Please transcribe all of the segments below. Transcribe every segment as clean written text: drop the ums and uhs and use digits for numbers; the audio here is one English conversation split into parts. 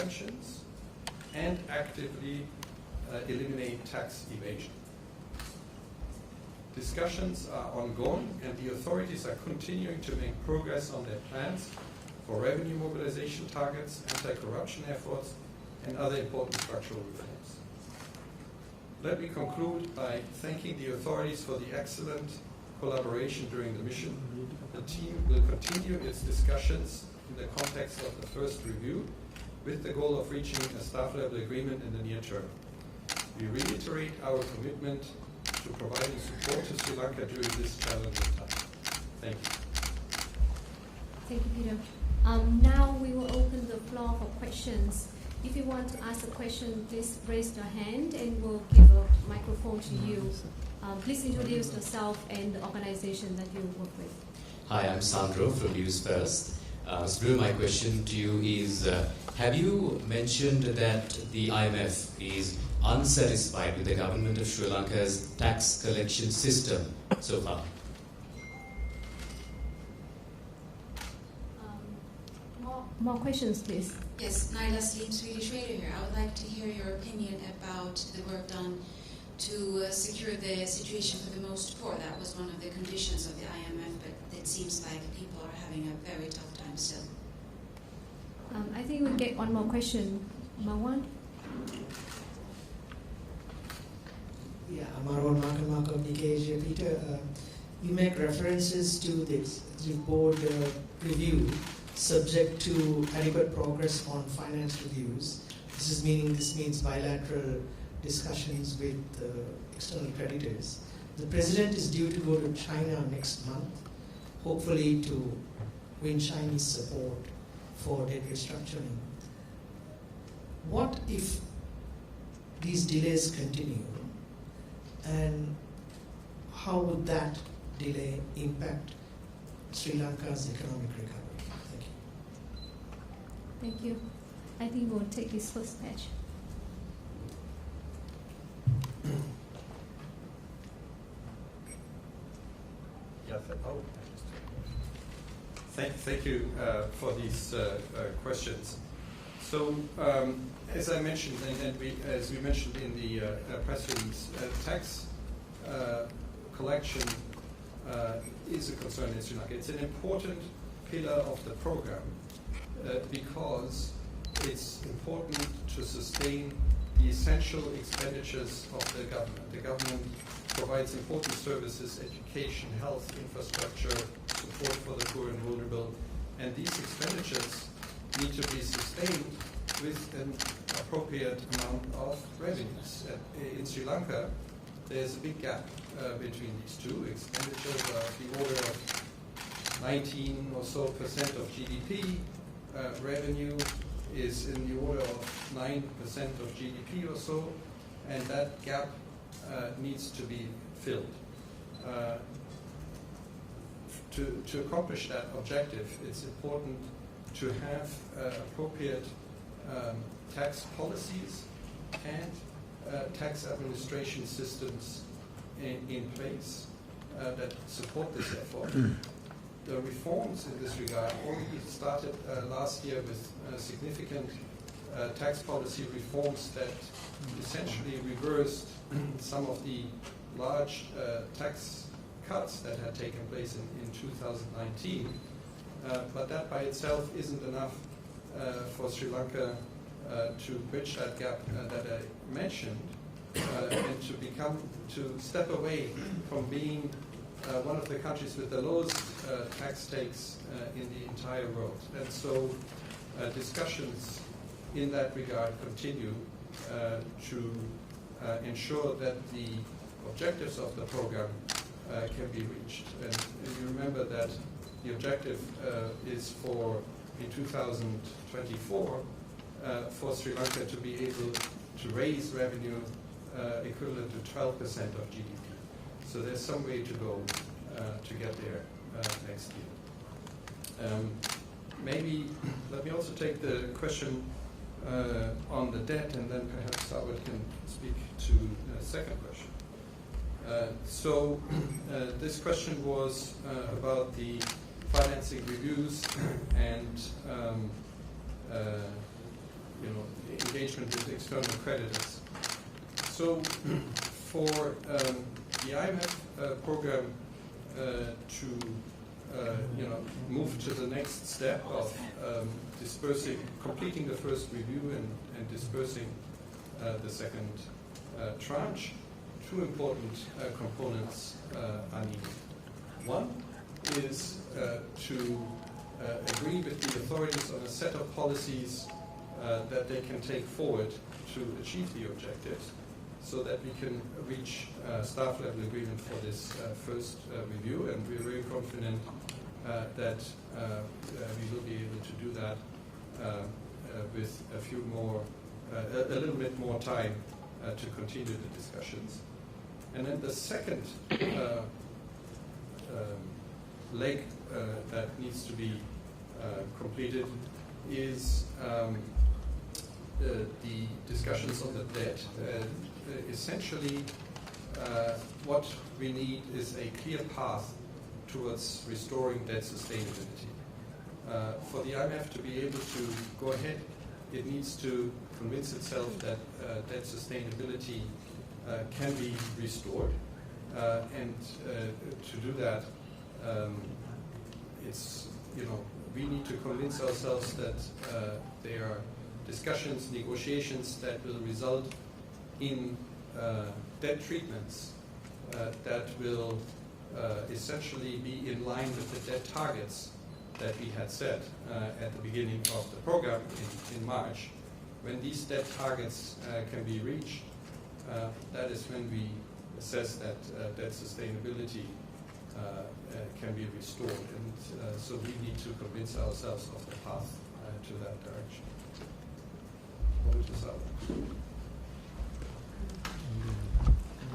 exemptions and actively eliminate tax evasion. Discussions are ongoing, and the authorities are continuing to make progress on their plans for revenue mobilization targets, anti-corruption efforts, and other important structural reforms. Let me conclude by thanking the authorities for the excellent collaboration during the mission. The team will continue its discussions in the context of the first review, with the goal of reaching a staff-level agreement in the near term. We reiterate our commitment to providing support to Sri Lanka during this challenging time. Thank you. Thank you, Peter. Now we will open the floor for questions. If you want to ask a question, please raise your hand and we'll give a microphone to you. Please introduce yourself and the organization that you work with. Hi, I'm Sandro from News First. So my question to you is, have you mentioned that the IMF is unsatisfied with the government of Sri Lanka's tax collection system so far? More questions, please. Yes, Naila Slim, Swedish Radio here. I would like to hear your opinion about the work done to secure the situation for the most poor. That was one of the conditions of the IMF, but it seems like people are having a very tough time still. I think we'll get one more question. Marwan? Yeah, Marwan Mark of 𝗙𝗲𝗄𝗪𝗂. Peter, you make references to this board review subject to adequate progress on finance reviews. This means bilateral discussions with external creditors. The president is due to go to China next month, hopefully to win Chinese support for debt restructuring. What if these delays continue, and how would that delay impact Sri Lanka's economic recovery? Thank you. I think we'll take this first batch. Thank you for these questions. So, as I mentioned, and as we mentioned in the press release, tax collection is a concern in Sri Lanka. It's an important pillar of the program because it's important to sustain the essential expenditures of the government. The government provides important services, education, health, infrastructure, support for the poor and vulnerable, and these expenditures need to be sustained with an appropriate amount of revenues. In Sri Lanka, there's a big gap between these two. Expenditures are the order of 19% or so of GDP. Revenue is in the order of 9% of GDP or so, and that gap needs to be filled. To accomplish that objective, it's important to have appropriate tax policies and tax administration systems in place that support this effort. The reforms in this regard already started last year with significant tax policy reforms that essentially reversed some of the large tax cuts that had taken place in 2019. But that by itself isn't enough for Sri Lanka to bridge that gap that I mentioned and to step away from being one of the countries with the lowest tax takes in the entire world. And so discussions in that regard continue to ensure that the objectives of the program can be reached. And you remember that the objective is for, in 2024, for Sri Lanka to be able to raise revenue equivalent to 12% of GDP. So there's some way to go to get there next year. Maybe let me also take the question on the debt, and then perhaps Sawat can speak to the second question. So this question was about the financing reviews and engagement with external creditors. So for the IMF program to move to the next step of completing the first review and dispersing the second tranche, two important components are needed. One is to agree with the authorities on a set of policies that they can take forward to achieve the objectives, so that we can reach staff-level agreement for this first review, and we're very confident that we will be able to do that with a little bit more time to continue the discussions. And then the second leg that needs to be completed is the discussions on the debt. Essentially, what we need is a clear path towards restoring debt sustainability. For the IMF to be able to go ahead, it needs to convince itself that debt sustainability can be restored, and to do that, we need to convince ourselves that there are discussions, negotiations that will result in debt treatments that will essentially be in line with the debt targets that we had set at the beginning of the program in March. When these debt targets can be reached, that is when we assess that debt sustainability can be restored. And so we need to convince ourselves of the path to that direction. Over to Sal.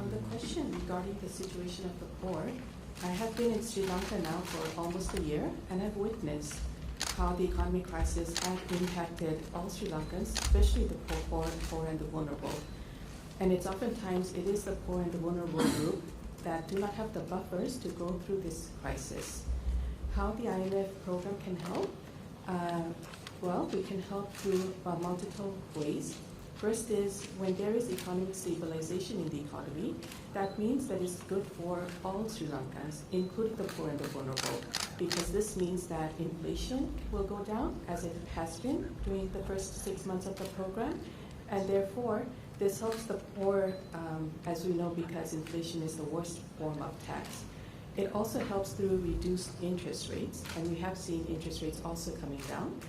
On the question regarding the situation of the poor, I have been in Sri Lanka now for almost a year, and I've witnessed how the economic crisis has impacted all Sri Lankans, especially the poor and the vulnerable. And it is the poor and the vulnerable group that do not have the buffers to go through this crisis. How the IMF program can help? Well, we can help through multiple ways. First is when there is economic stabilization in the economy, that means that it's good for all Sri Lankans, including the poor and the vulnerable, because this means that inflation will go down, as it has been during the first 6 months of the program, and therefore this helps the poor, as we know, because inflation is the worst form of tax. It also helps through reduced interest rates, and we have seen interest rates also coming down.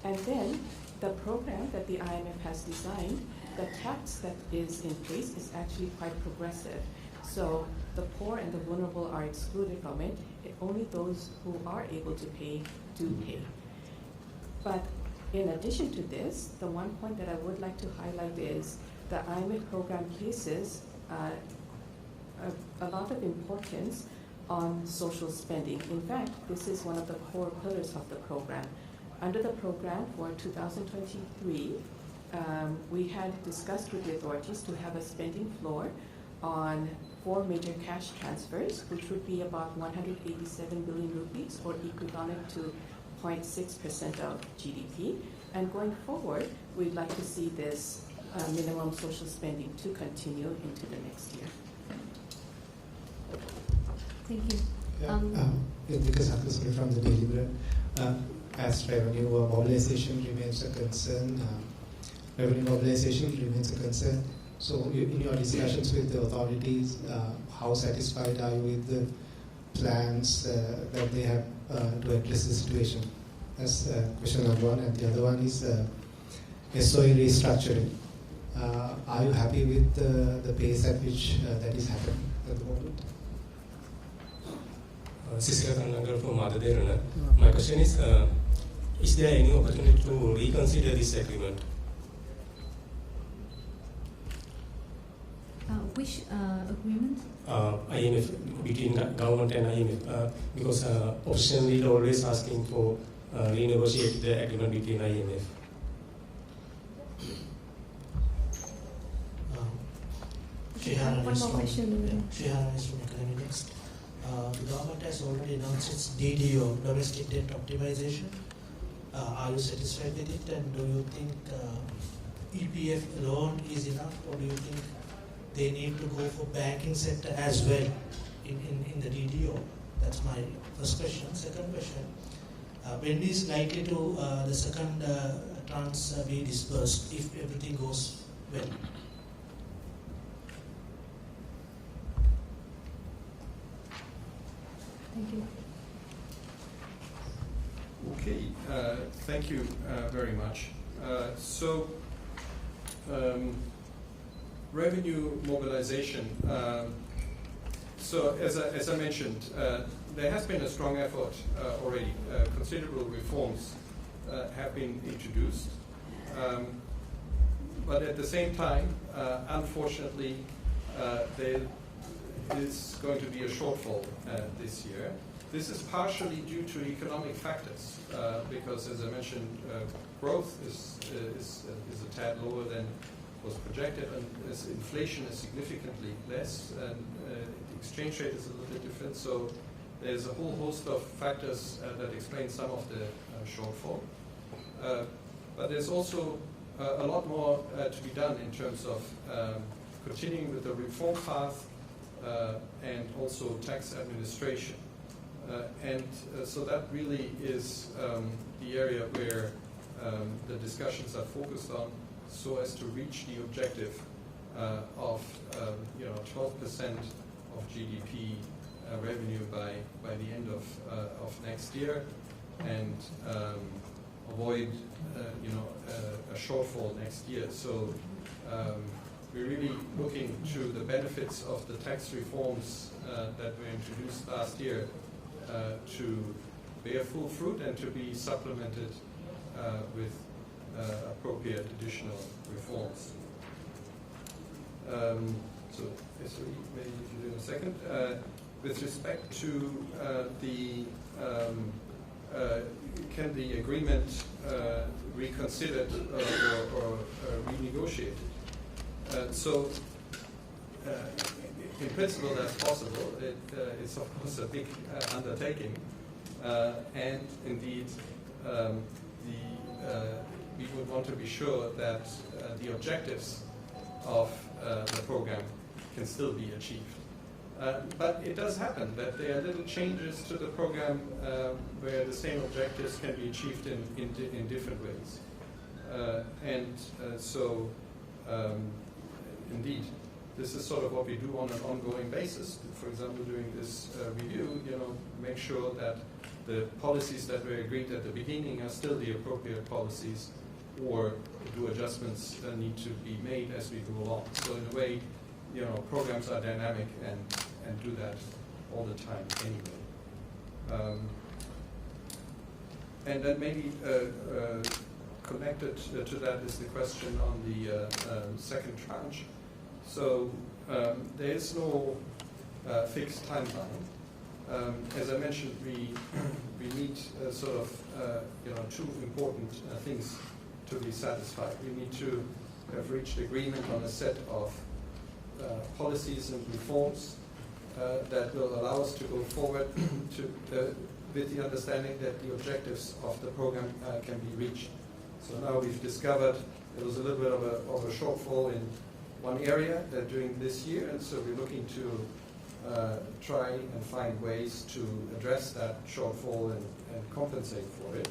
And then the program that the IMF has designed, the tax that is in place is actually quite progressive. So the poor and the vulnerable are excluded from it. Only those who are able to pay do pay. But in addition to this, the one point that I would like to highlight is the IMF program places a lot of importance on social spending. In fact, this is one of the core pillars of the program. Under the program for 2023, we had discussed with the authorities to have a spending floor on 4 major cash transfers, which would be about 187 billion rupees, or equivalent to 0.6% of GDP. And going forward, we'd like to see this minimum social spending to continue into the next year. Thank you. Because from the 𝗙𝗴𝗶𝗀, as revenue mobilization remains a concern, revenue mobilization remains a concern. So in your discussions with the authorities, how satisfied are you with the plans that they have to address the situation? That's question number one. And the other one is SOE restructuring. Are you happy with the pace at which that is happening at the moment? Sinhala from 𝗙𝗶𝗿𝗀. My question is there any opportunity to reconsider this agreement? Which agreement? IMF, between government and IMF, because opposition leader always asking for renegotiate the agreement between IMF. One more question. 𝗙𝗲𝗟𝗟𝗢𝗪 is from Academics. The government has already announced its DDO, domestic debt optimization. What is the progress on that? And what is the plan for the IMF to implement that? One more question. 𝗙𝗲𝗟𝗟𝗢𝗪 is from Academics. The government has already announced its DDO, domestic debt optimization. Are you satisfied with it, and do you think EPF alone is enough, or do you think they need to go for banking sector as well in the DDO? That's my first question. Second question, when is likely to the second tranche be disbursed if everything goes well? Thank you. Okay, thank you very much. Revenue mobilization. So as I mentioned, there has been a strong effort already. Considerable reforms have been introduced. But at the same time, unfortunately, there is going to be a shortfall this year. This is partially due to economic factors, because, as I mentioned, growth is a tad lower than was projected, and as inflation is significantly less, and the exchange rate is a little bit different. So there's a whole host of factors that explain some of the shortfall. But there's also a lot more to be done in terms of continuing with the reform path and also tax administration. So that really is the area where the discussions are focused on, so as to reach the objective of 12% of GDP revenue by the end of next year, and avoid a shortfall next year. So we're really looking to the benefits of the tax reforms that were introduced last year to bear full fruit and to be supplemented with appropriate additional reforms. So maybe you can do in a second. With respect to can the agreement reconsidered or renegotiated? In principle, that's possible. It's of course a big undertaking, and indeed, we would want to be sure that the objectives of the program can still be achieved. But it does happen that there are little changes to the program where the same objectives can be achieved in different ways. Indeed, this is sort of what we do on an ongoing basis. For example, during this review, make sure that the policies that were agreed at the beginning are still the appropriate policies, or do adjustments that need to be made as we go along. So in a way, programs are dynamic and do that all the time anyway. And then maybe connected to that is the question on the second tranche. So there is no fixed timeline. As I mentioned, we need sort of two important things to be satisfied. We need to have reached agreement on a set of policies and reforms that will allow us to go forward with the understanding that the objectives of the program can be reached. So now we've discovered there was a little bit of a shortfall in one area during this year, and so we're looking to try and find ways to address that shortfall and compensate for it.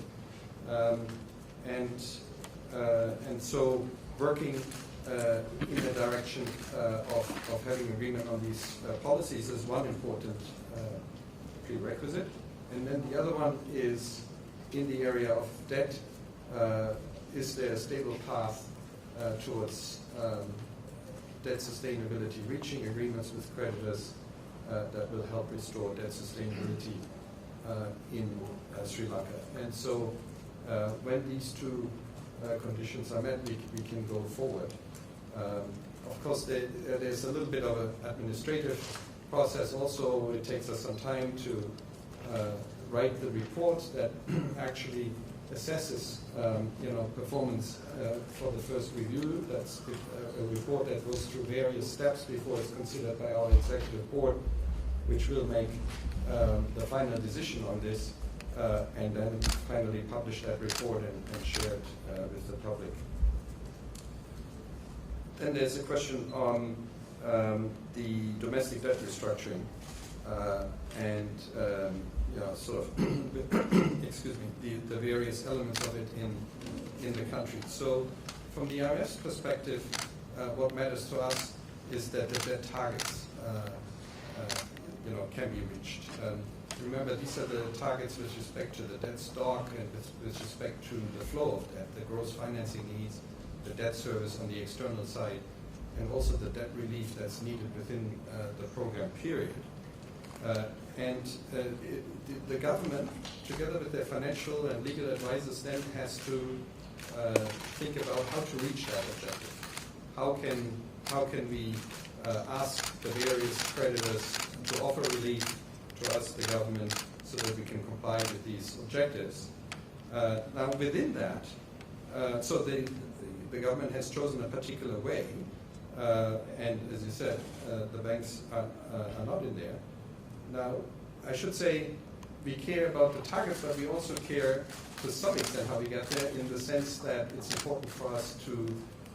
And so working in the direction of having agreement on these policies is one important prerequisite. And then the other one is in the area of debt. Is there a stable path towards debt sustainability, reaching agreements with creditors that will help restore debt sustainability in Sri Lanka? And so when these two conditions are met, we can go forward. Of course, there's a little bit of an administrative process also. It takes us some time to write the report that actually assesses performance for the first review. That's a report that goes through various steps before it's considered by our executive board, which will make the final decision on this. and then finally publish that report and share it with the public. Then there's a question on the domestic debt restructuring and sort of excuse me, the various elements of it in the country. So from the IMF's perspective, what matters to us is that the debt targets can be reached. Remember, these are the targets with respect to the debt stock and with respect to the flow of debt, the gross financing needs, the debt service on the external side, and also the debt relief that's needed within the program period. The government, together with their financial and legal advisors, then has to think about how to reach that objective. How can we ask the various creditors to offer relief to us, the government, so that we can comply with these objectives. Now, within that, so the government has chosen a particular way, and as you said, the banks are not in there. Now, I should say we care about the targets, but we also care to some extent how we get there, in the sense that it's important for us to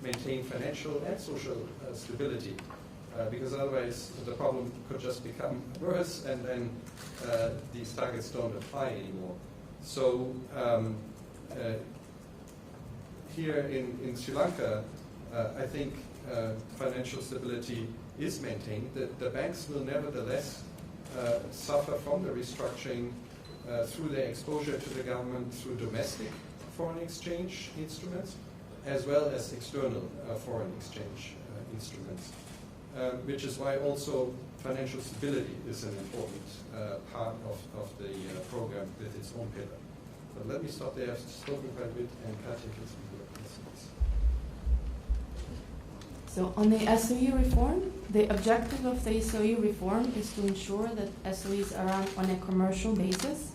maintain financial and social stability. Because otherwise the problem could just become worse, and then these targets don't apply anymore. So here in Sri Lanka, I think financial stability is maintained. The banks will nevertheless suffer from the restructuring through their exposure to the government through domestic foreign exchange instruments, as well as external foreign exchange instruments. Which is why also financial stability is an important part of the program with its own pillar. But let me stop there. I've spoken quite a bit, and Katja can speak about this. So on the SOE reform, the objective of the SOE reform is to ensure that SOEs are run on a commercial basis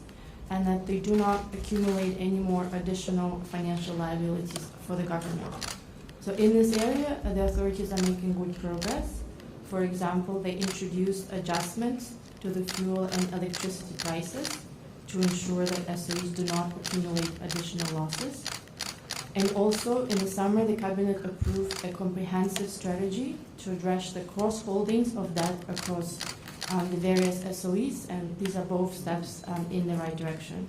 and that they do not accumulate any more additional financial liabilities for the government. So in this area, the authorities are making good progress. For example, they introduced adjustments to the fuel and electricity prices to ensure that SOEs do not accumulate additional losses. And also, in the summer, the Cabinet approved a comprehensive strategy to address the cross-holdings of debt across the various SOEs, and these are both steps in the right direction.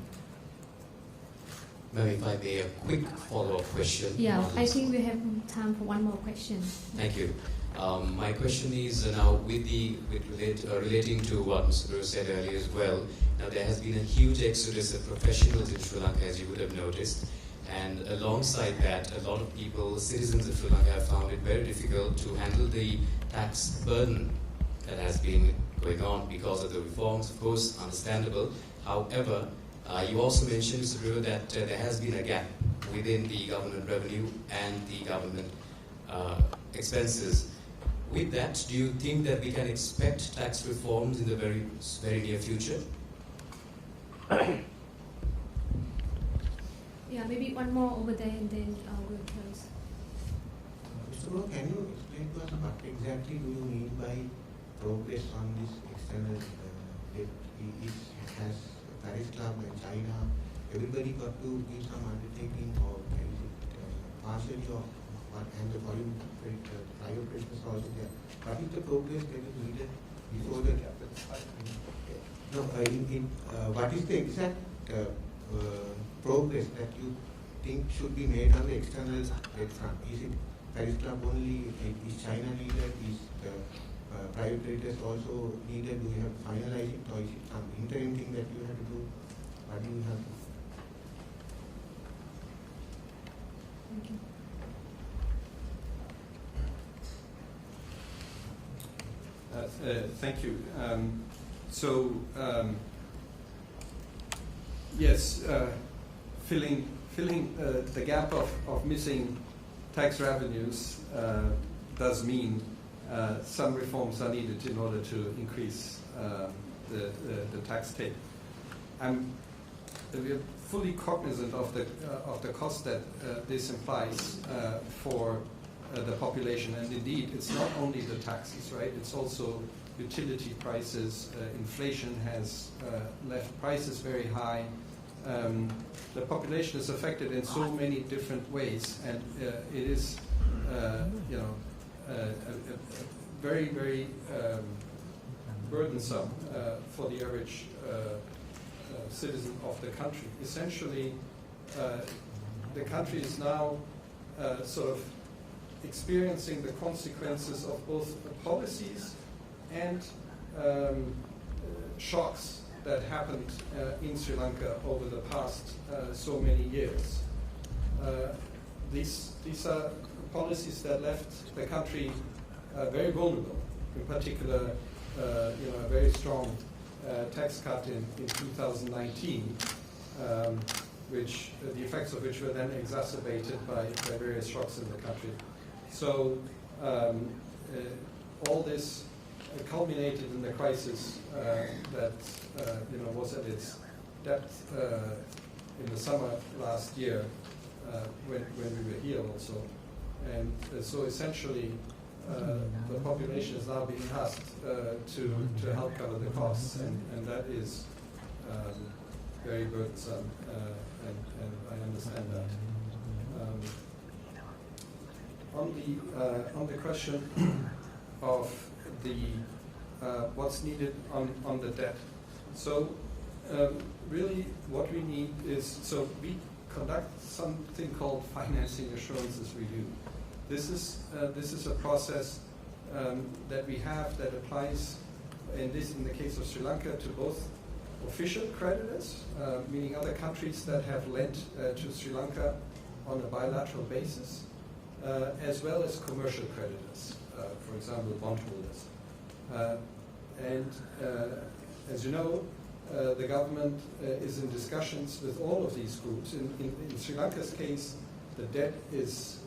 Ma'am, if I may, a quick follow-up question. Yeah, I think we have time for one more question. Thank you. My question is now relating to what Mr. Guru said earlier as well. Now, there has been a huge exodus of professionals in Sri Lanka, as you would have noticed. And alongside that, a lot of people, citizens of Sri Lanka, have found it very difficult to handle the tax burden that has been going on because of the reforms. Of course, understandable. However, you also mentioned, Mr. Guru, that there has been a gap within the government revenue and the government expenses. With that, do you think that we can expect tax reforms in the very near future? Yeah, maybe one more over there, and then we'll close. Mr. Guru, can you explain to us what exactly do you mean by progress on this external debt? Has Paris Club and China, everybody got to give some undertaking, or is it partially of what, and the volume private business also there? What is the progress that is needed before the what is the exact progress that you think should be made on the external debt front? Is it Paris Club only? Is China needed? Is the private creditors also needed? Do you have to finalize it, or is it some interim thing that you have to do? What do you have to do? Thank you. Thank you. Yes, filling the gap of missing tax revenues does mean some reforms are needed in order to increase the tax take. We are fully cognizant of the cost that this implies for the population, and indeed, it's not only the taxes, right? It's also utility prices. Inflation has left prices very high. the population is affected in so many different ways, and it is, very, very burdensome for the average citizen of the country. Essentially, the country is now sort of experiencing the consequences of both policies and shocks that happened in Sri Lanka over the past so many years. These are policies that left the country very vulnerable. In particular, a very strong tax cut in 2019, which the effects of which were then exacerbated by various shocks in the country. So all this culminated in the crisis that was at its depth in the summer last year when we were here also. And so essentially the population is now being asked to help cover the costs, and that is very burdensome, and I understand that. On the question of the what's needed on the debt, so really what we need is, so we conduct something called financing assurances review. This is a process that we have that applies in the case of Sri Lanka to both official creditors, meaning other countries that have lent to Sri Lanka on a bilateral basis, as well as commercial creditors, for example, bondholders. And as you know, the government is in discussions with all of these groups. In Sri Lanka's case, the debt is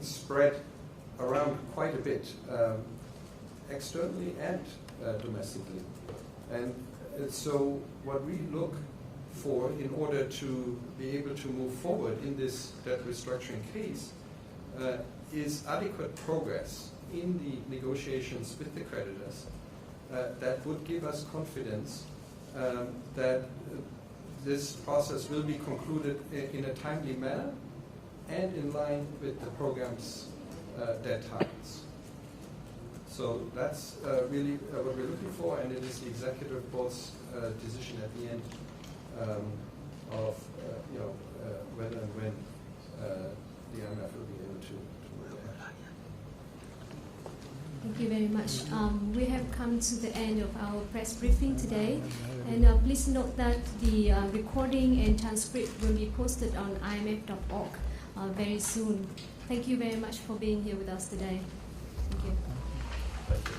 spread around quite a bit, externally and domestically. And so what we look for in order to be able to move forward in this debt restructuring case is adequate progress in the negotiations with the creditors that would give us confidence that this process will be concluded in a timely manner and in line with the program's debt targets. So that's really what we're looking for, and it is the executive board's decision at the end of whether and when the IMF will be able to move ahead. Thank you very much. We have come to the end of our press briefing today, and please note that the recording and transcript will be posted on imf.org very soon. Thank you very much for being here with us today. Thank you. Thank you.